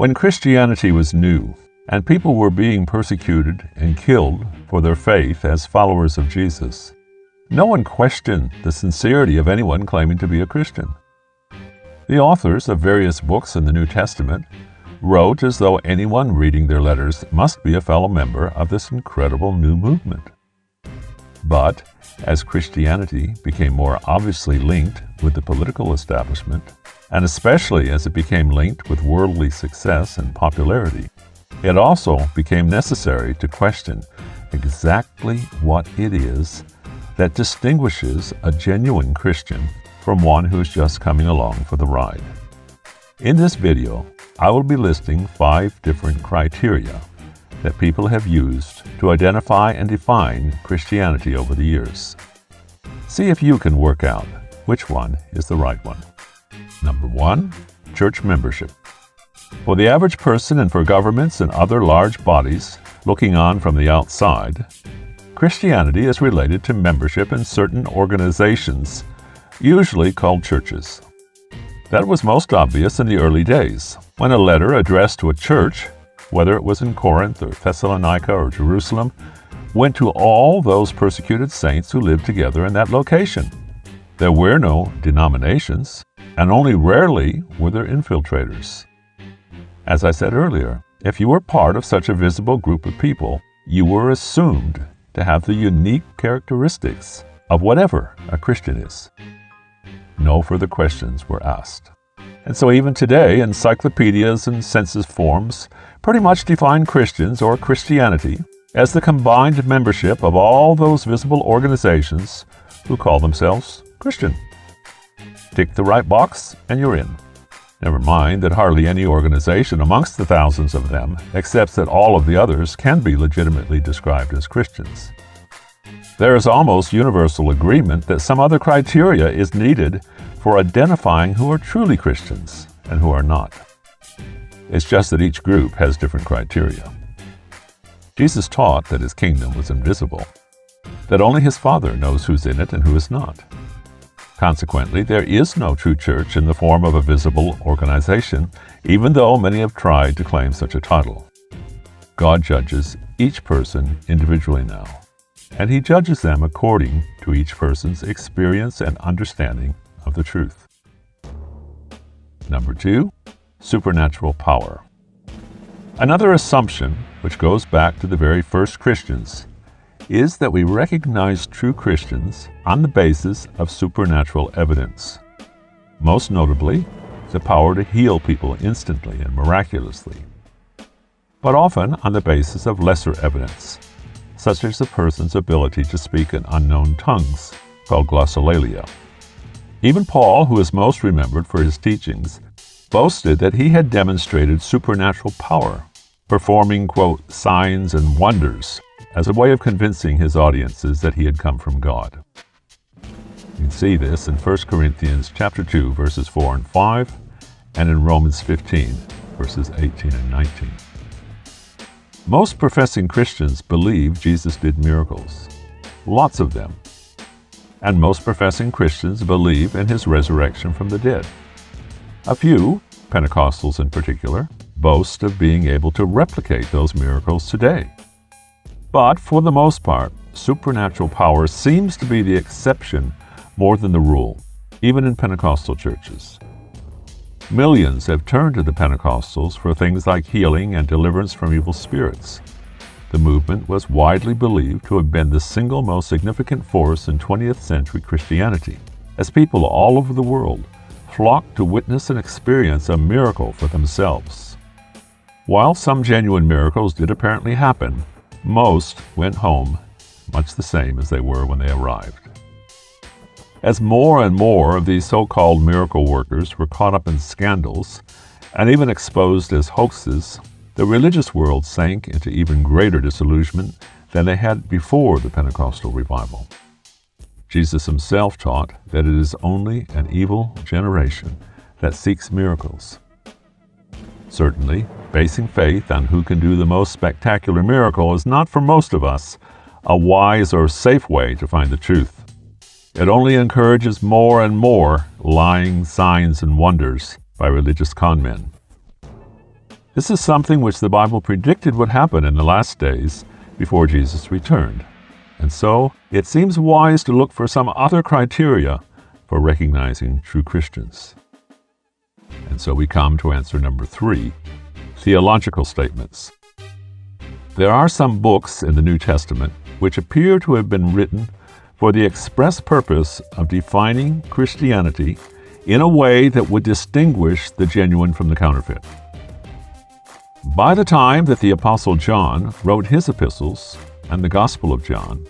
When Christianity was new and people were being persecuted and killed for their faith as followers of Jesus, no one questioned the sincerity of anyone claiming to be a Christian. The authors of various books in the New Testament wrote as though anyone reading their letters must be a fellow member of this incredible new movement. But as Christianity became more obviously linked with the political establishment, and especially as it became linked with worldly success and popularity, it also became necessary to question exactly what it is that distinguishes a genuine Christian from one who is just coming along for the ride. In this video, I will be listing 5 different criteria that people have used to identify and define Christianity over the years. See if you can work out which one is the right one. Number 1, church membership. For the average person and for governments and other large bodies looking on from the outside, Christianity is related to membership in certain organizations, usually called churches. That was most obvious in the early days, when a letter addressed to a church, whether it was in Corinth or Thessalonica or Jerusalem, went to all those persecuted saints who lived together in that location. There were no denominations, and only rarely were there infiltrators. As I said earlier, if you were part of such a visible group of people, you were assumed to have the unique characteristics of whatever a Christian is. No further questions were asked. And so even today, encyclopedias and census forms pretty much define Christians or Christianity as the combined membership of all those visible organizations who call themselves Christian. Tick the right box and you're in. Never mind that hardly any organization amongst the thousands of them accepts that all of the others can be legitimately described as Christians. There is almost universal agreement that some other criteria is needed for identifying who are truly Christians and who are not. It's just that each group has different criteria. Jesus taught that his kingdom was invisible, that only his Father knows who's in it and who is not. Consequently, there is no true church in the form of a visible organization, even though many have tried to claim such a title. God judges each person individually now, and he judges them according to each person's experience and understanding of the truth. Number 2, supernatural power. Another assumption, which goes back to the very first Christians, is that we recognize true Christians on the basis of supernatural evidence. Most notably, the power to heal people instantly and miraculously, but often on the basis of lesser evidence, such as a person's ability to speak in unknown tongues, called glossolalia. Even Paul, who is most remembered for his teachings, boasted that he had demonstrated supernatural power, performing, quote, signs and wonders, as a way of convincing his audiences that he had come from God. You can see this in 1 Corinthians chapter 2, verses 4 and 5, and in Romans 15, verses 18 and 19. Most professing Christians believe Jesus did miracles, lots of them. And most professing Christians believe in his resurrection from the dead. A few, Pentecostals in particular, boast of being able to replicate those miracles today. But for the most part, supernatural power seems to be the exception more than the rule, even in Pentecostal churches. Millions have turned to the Pentecostals for things like healing and deliverance from evil spirits. The movement was widely believed to have been the single most significant force in 20th century Christianity, as people all over the world flocked to witness and experience a miracle for themselves. While some genuine miracles did apparently happen, most went home much the same as they were when they arrived. As more and more of these so-called miracle workers were caught up in scandals and even exposed as hoaxes, the religious world sank into even greater disillusionment than they had before the Pentecostal revival. Jesus himself taught that it is only an evil generation that seeks miracles. Certainly, basing faith on who can do the most spectacular miracle is not for most of us a wise or safe way to find the truth. It only encourages more and more lying signs and wonders by religious con men. This is something which the Bible predicted would happen in the last days before Jesus returned. And so it seems wise to look for some other criteria for recognizing true Christians. And so we come to answer number 3, theological statements. There are some books in the New Testament which appear to have been written for the express purpose of defining Christianity in a way that would distinguish the genuine from the counterfeit. By the time that the Apostle John wrote his epistles and the Gospel of John,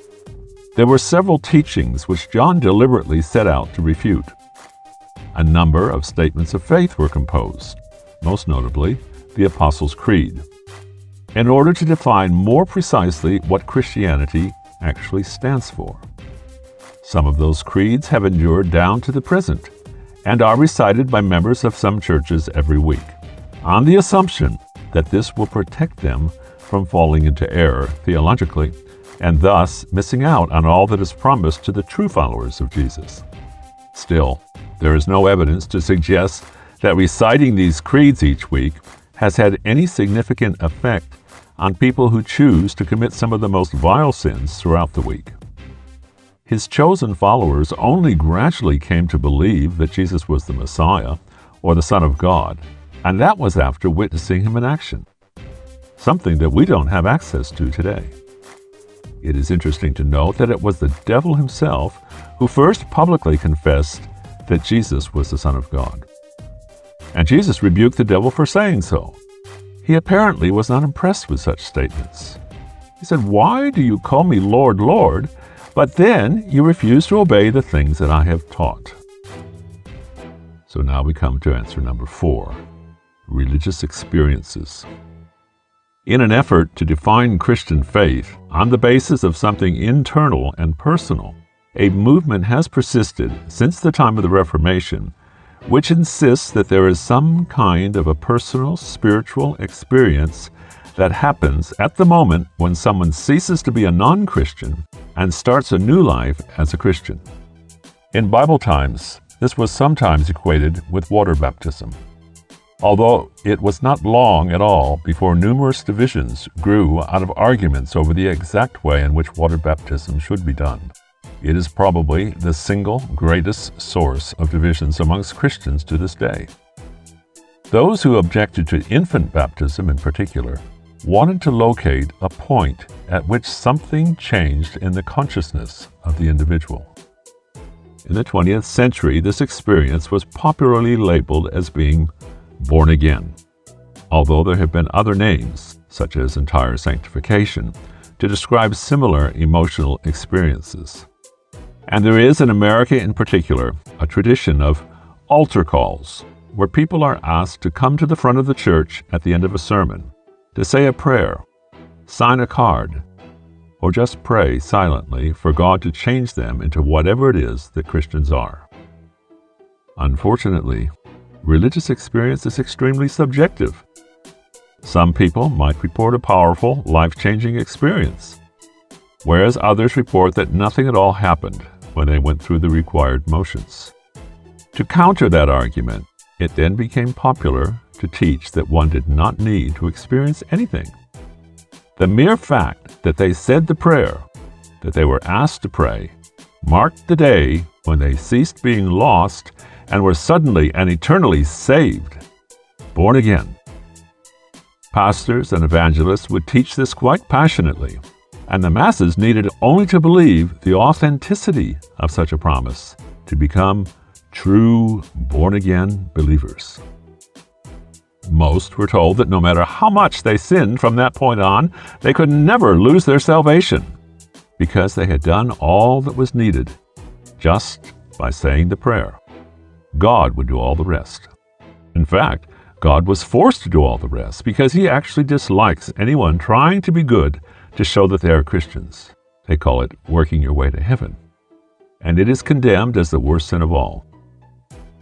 there were several teachings which John deliberately set out to refute. A number of statements of faith were composed, most notably the Apostles' Creed, in order to define more precisely what Christianity actually stands for. Some of those creeds have endured down to the present and are recited by members of some churches every week, on the assumption that this will protect them from falling into error theologically and thus missing out on all that is promised to the true followers of Jesus. Still, there is no evidence to suggest that reciting these creeds each week has had any significant effect on people who choose to commit some of the most vile sins throughout the week. His chosen followers only gradually came to believe that Jesus was the Messiah or the Son of God, and that was after witnessing him in action, something that we don't have access to today. It is interesting to note that it was the devil himself who first publicly confessed that Jesus was the Son of God. And Jesus rebuked the devil for saying so. He apparently was not impressed with such statements. He said, "Why do you call me Lord, Lord, but then you refuse to obey the things that I have taught?" So now we come to answer number 4, religious experiences. In an effort to define Christian faith on the basis of something internal and personal, a movement has persisted since the time of the Reformation, which insists that there is some kind of a personal spiritual experience that happens at the moment when someone ceases to be a non-Christian and starts a new life as a Christian. In Bible times, this was sometimes equated with water baptism, although it was not long at all before numerous divisions grew out of arguments over the exact way in which water baptism should be done. It is probably the single greatest source of divisions amongst Christians to this day. Those who objected to infant baptism in particular wanted to locate a point at which something changed in the consciousness of the individual. In the 20th century, this experience was popularly labeled as being born again, although there have been other names, such as entire sanctification, to describe similar emotional experiences. And there is, in America in particular, a tradition of altar calls, where people are asked to come to the front of the church at the end of a sermon, to say a prayer, sign a card, or just pray silently for God to change them into whatever it is that Christians are. Unfortunately, religious experience is extremely subjective. Some people might report a powerful, life-changing experience, whereas others report that nothing at all happened when they went through the required motions. To counter that argument, it then became popular to teach that one did not need to experience anything. The mere fact that they said the prayer that they were asked to pray marked the day when they ceased being lost and were suddenly and eternally saved, born again. Pastors and evangelists would teach this quite passionately, and the masses needed only to believe the authenticity of such a promise to become true born-again believers. Most were told that no matter how much they sinned from that point on, they could never lose their salvation, because they had done all that was needed just by saying the prayer. God would do all the rest. In fact, God was forced to do all the rest because he actually dislikes anyone trying to be good to show that they are Christians. They call it working your way to heaven. And it is condemned as the worst sin of all.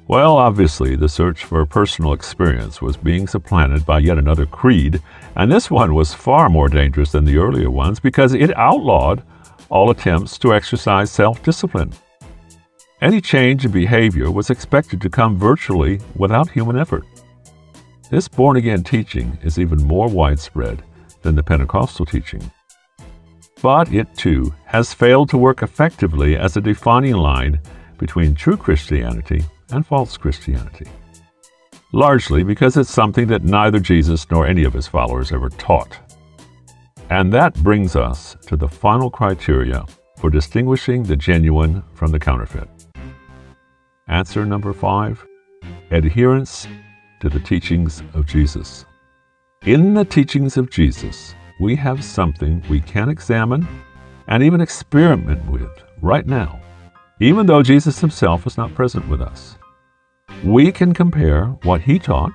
Well, obviously, the search for a personal experience was being supplanted by yet another creed, and this one was far more dangerous than the earlier ones because it outlawed all attempts to exercise self-discipline. Any change in behavior was expected to come virtually without human effort. This born-again teaching is even more widespread than the Pentecostal teaching. But it, too, has failed to work effectively as a defining line between true Christianity and false Christianity, largely because it's something that neither Jesus nor any of his followers ever taught. And that brings us to the final criteria for distinguishing the genuine from the counterfeit. Answer number 5, adherence to the teachings of Jesus. In the teachings of Jesus, we have something we can examine and even experiment with right now, even though Jesus himself is not present with us. We can compare what he taught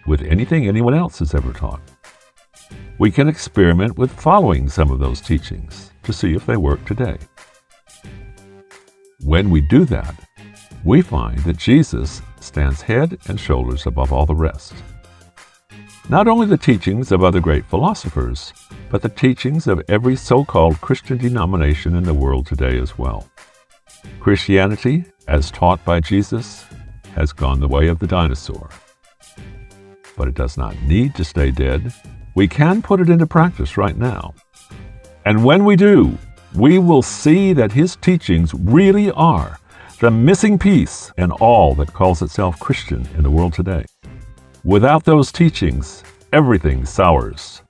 with anything anyone else has ever taught. We can experiment with following some of those teachings to see if they work today. When we do that, we find that Jesus stands head and shoulders above all the rest. Not only the teachings of other great philosophers, but the teachings of every so-called Christian denomination in the world today as well. Christianity, as taught by Jesus, has gone the way of the dinosaur. But it does not need to stay dead. We can put it into practice right now. And when we do, we will see that his teachings really are the missing piece in all that calls itself Christian in the world today. Without those teachings, everything sours.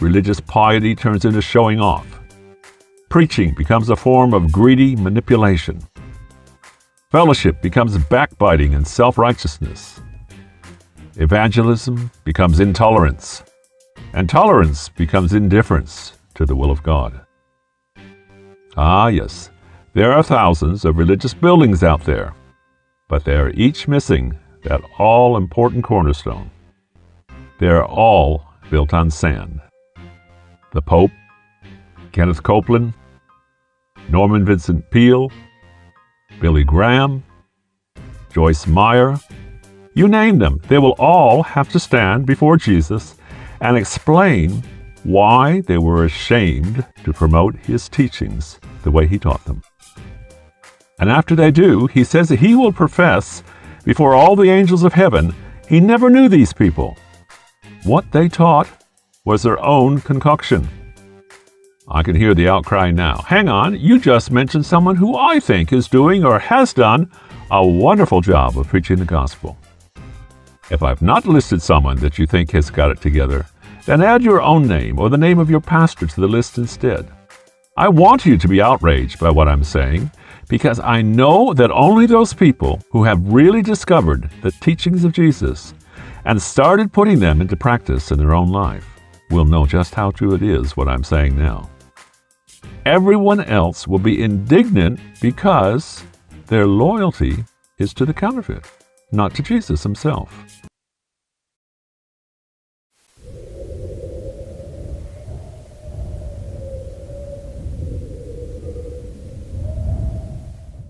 Religious piety turns into showing off. Preaching becomes a form of greedy manipulation. Fellowship becomes backbiting and self-righteousness. Evangelism becomes intolerance, and tolerance becomes indifference to the will of God. Ah, yes, there are thousands of religious buildings out there, but they are each missing that all-important cornerstone. They are all built on sand. The Pope, Kenneth Copeland, Norman Vincent Peale, Billy Graham, Joyce Meyer, you name them, they will all have to stand before Jesus and explain why they were ashamed to promote his teachings the way he taught them. And after they do, he says that he will profess before all the angels of heaven he never knew these people. What they taught was their own concoction. I can hear the outcry now. Hang on, you just mentioned someone who I think is doing or has done a wonderful job of preaching the gospel. If I've not listed someone that you think has got it together, then add your own name or the name of your pastor to the list instead. I want you to be outraged by what I'm saying, because I know that only those people who have really discovered the teachings of Jesus and started putting them into practice in their own life will know just how true it is what I'm saying now. Everyone else will be indignant because their loyalty is to the counterfeit, not to Jesus himself.